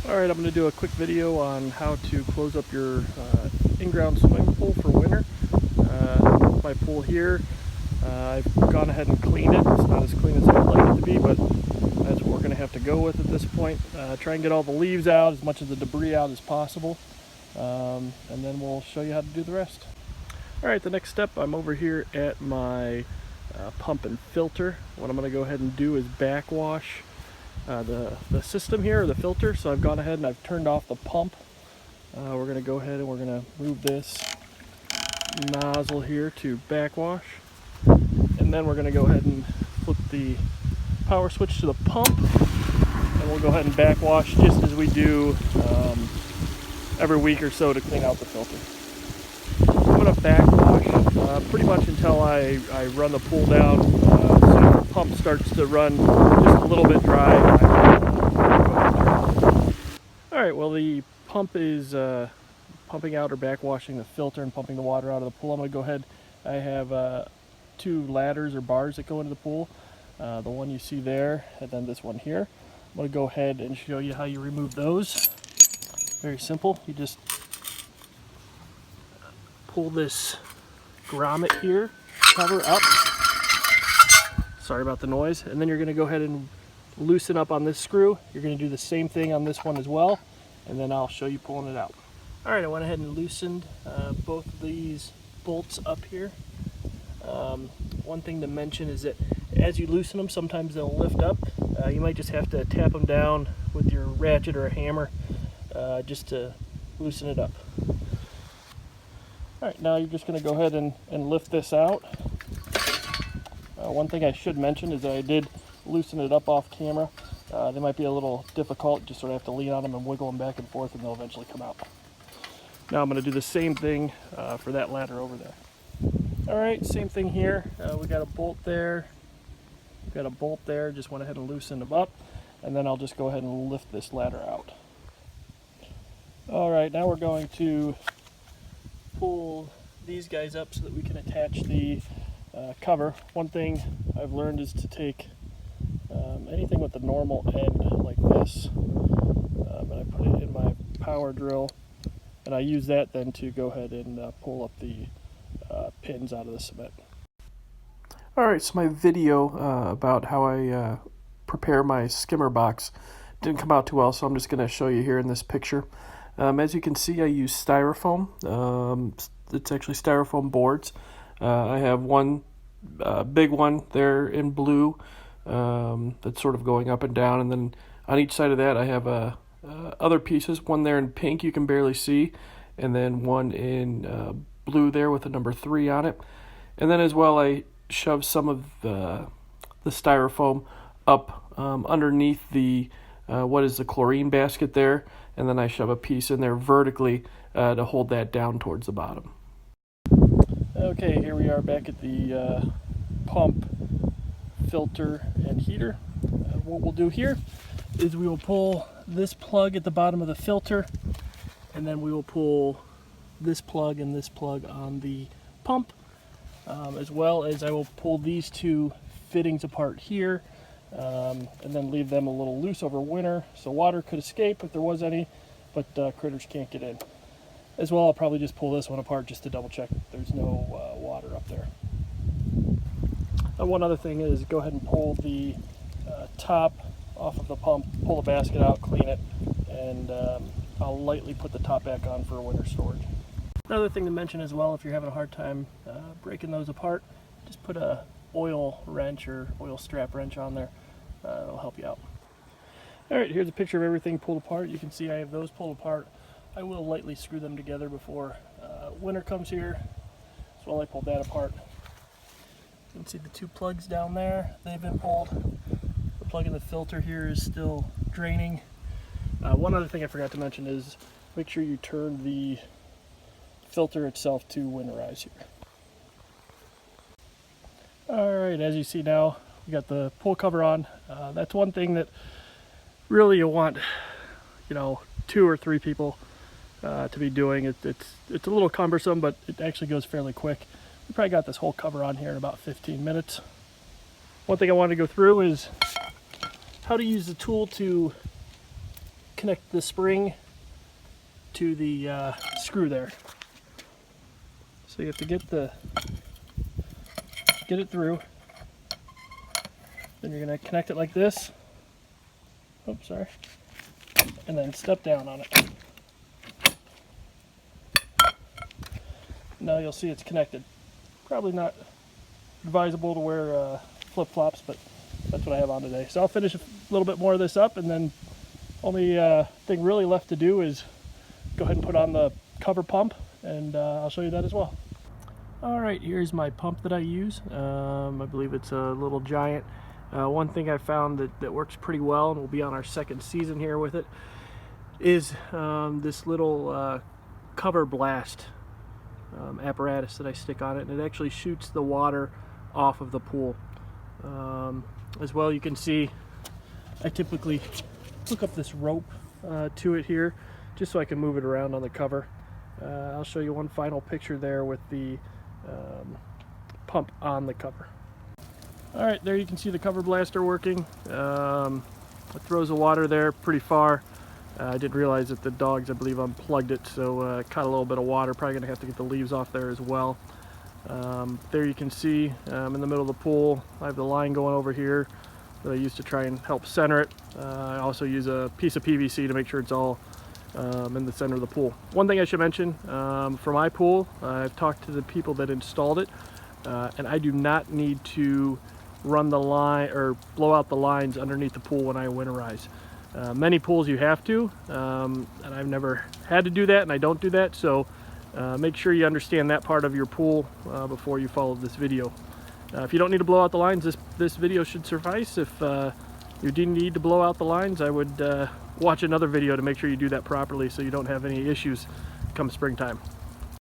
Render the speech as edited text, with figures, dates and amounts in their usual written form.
Alright, I'm going to do a quick video on how to close up your in-ground swimming pool for winter. My pool here, I've gone ahead and cleaned it. It's not as clean as I'd like it to be, but that's what we're going to have to go with at this point. Try and get all the leaves out, as much of the debris out as possible, and then we'll show you how to do the rest. Alright, the next step, I'm over here at my pump and filter. What I'm going to go ahead and do is backwash the system here, or the filter. So I've gone ahead and I've turned off the pump. We're going to go ahead and we're going to move this nozzle here to backwash, and then we're going to go ahead and flip the power switch to the pump, and we'll go ahead and backwash just as we do every week or so to clean out the filter. I'm going to backwash pretty much until I run the pool down, so the pump starts to run just a little bit dry. Alright, well, the pump is pumping out or backwashing the filter and pumping the water out of the pool. I'm going to go ahead, I have two ladders or bars that go into the pool. The one you see there, and then this one here. I'm going to go ahead and show you how you remove those. Very simple. You just pull this grommet here, cover up. Sorry about the noise. And then you're going to go ahead and loosen up on this screw. You're going to do the same thing on this one as well, and then I'll show you pulling it out. Alright, I went ahead and loosened both of these bolts up here. One thing to mention is that as you loosen them, sometimes they'll lift up. You might just have to tap them down with your ratchet or a hammer just to loosen it up. Alright, now you're just going to go ahead and lift this out. One thing I should mention is that I did loosen it up off camera. They might be a little difficult, just sort of have to lean on them and wiggle them back and forth, and they'll eventually come out. Now I'm going to do the same thing for that ladder over there. Alright, same thing here. We got a bolt there. We've got a bolt there. Just went ahead and loosened them up, and then I'll just go ahead and lift this ladder out. Alright, now we're going to pull these guys up so that we can attach the cover. One thing I've learned is to take anything with the normal end like this, and I put it in my power drill, and I use that then to go ahead and pull up the pins out of the cement. Alright, so my video about how I prepare my skimmer box didn't come out too well, so I'm just going to show you here in this picture. As you can see, I use styrofoam. It's actually styrofoam boards. I have one big one there in blue that's sort of going up and down, and then on each side of that I have other pieces, one there in pink you can barely see, and then one in blue there with a number 3 on it. And then as well, I shove some of the styrofoam up underneath the what is the chlorine basket there, and then I shove a piece in there vertically to hold that down towards the bottom. Okay, here we are back at the pump, filter, and heater. What we'll do here is we will pull this plug at the bottom of the filter, and then we will pull this plug and this plug on the pump, as well as I will pull these two fittings apart here, and then leave them a little loose over winter so water could escape if there was any, but critters can't get in. As well, I'll probably just pull this one apart just to double check that there's no water up there. One other thing is go ahead and pull the top off of the pump, pull the basket out, clean it, and I'll lightly put the top back on for winter storage. Another thing to mention as well, if you're having a hard time breaking those apart, just put a oil wrench or oil strap wrench on there. It'll help you out. Alright, here's a picture of everything pulled apart. You can see I have those pulled apart. I will lightly screw them together before winter comes here. So while I pulled that apart, you can see the two plugs down there, they've been pulled. The plug in the filter here is still draining. One other thing I forgot to mention is make sure you turn the filter itself to Winterize here. Alright, as you see now, we got the pool cover on. That's one thing that really you want, 2 or 3 people to be doing. It's a little cumbersome, but it actually goes fairly quick. We probably got this whole cover on here in about 15 minutes. One thing I wanted to go through is how to use the tool to connect the spring to the screw there. So you have to get it through. Then you're going to connect it like this. Oops, sorry. And then step down on it. Now you'll see it's connected. Probably not advisable to wear flip-flops, but that's what I have on today. So I'll finish a little bit more of this up, and then only thing really left to do is go ahead and put on the cover pump, and I'll show you that as well. Alright, here's my pump that I use. I believe it's a little Giant. One thing I found that works pretty well, and we'll be on our second season here with it, is this little cover blast apparatus that I stick on it, and it actually shoots the water off of the pool. As well, you can see I typically hook up this rope to it here just so I can move it around on the cover. I'll show you one final picture there with the pump on the cover. Alright, there you can see the cover blaster working. It throws the water there pretty far. I didn't realize that the dogs, I believe, unplugged it, so caught a little bit of water. Probably going to have to get the leaves off there as well. There you can see in the middle of the pool, I have the line going over here that I use to try and help center it. I also use a piece of PVC to make sure it's all in the center of the pool. One thing I should mention, for my pool, I've talked to the people that installed it, and I do not need to run the line or blow out the lines underneath the pool when I winterize. Many pools you have to, and I've never had to do that, and I don't do that, so make sure you understand that part of your pool before you follow this video. If you don't need to blow out the lines, this video should suffice. If you do need to blow out the lines, I would watch another video to make sure you do that properly so you don't have any issues come springtime.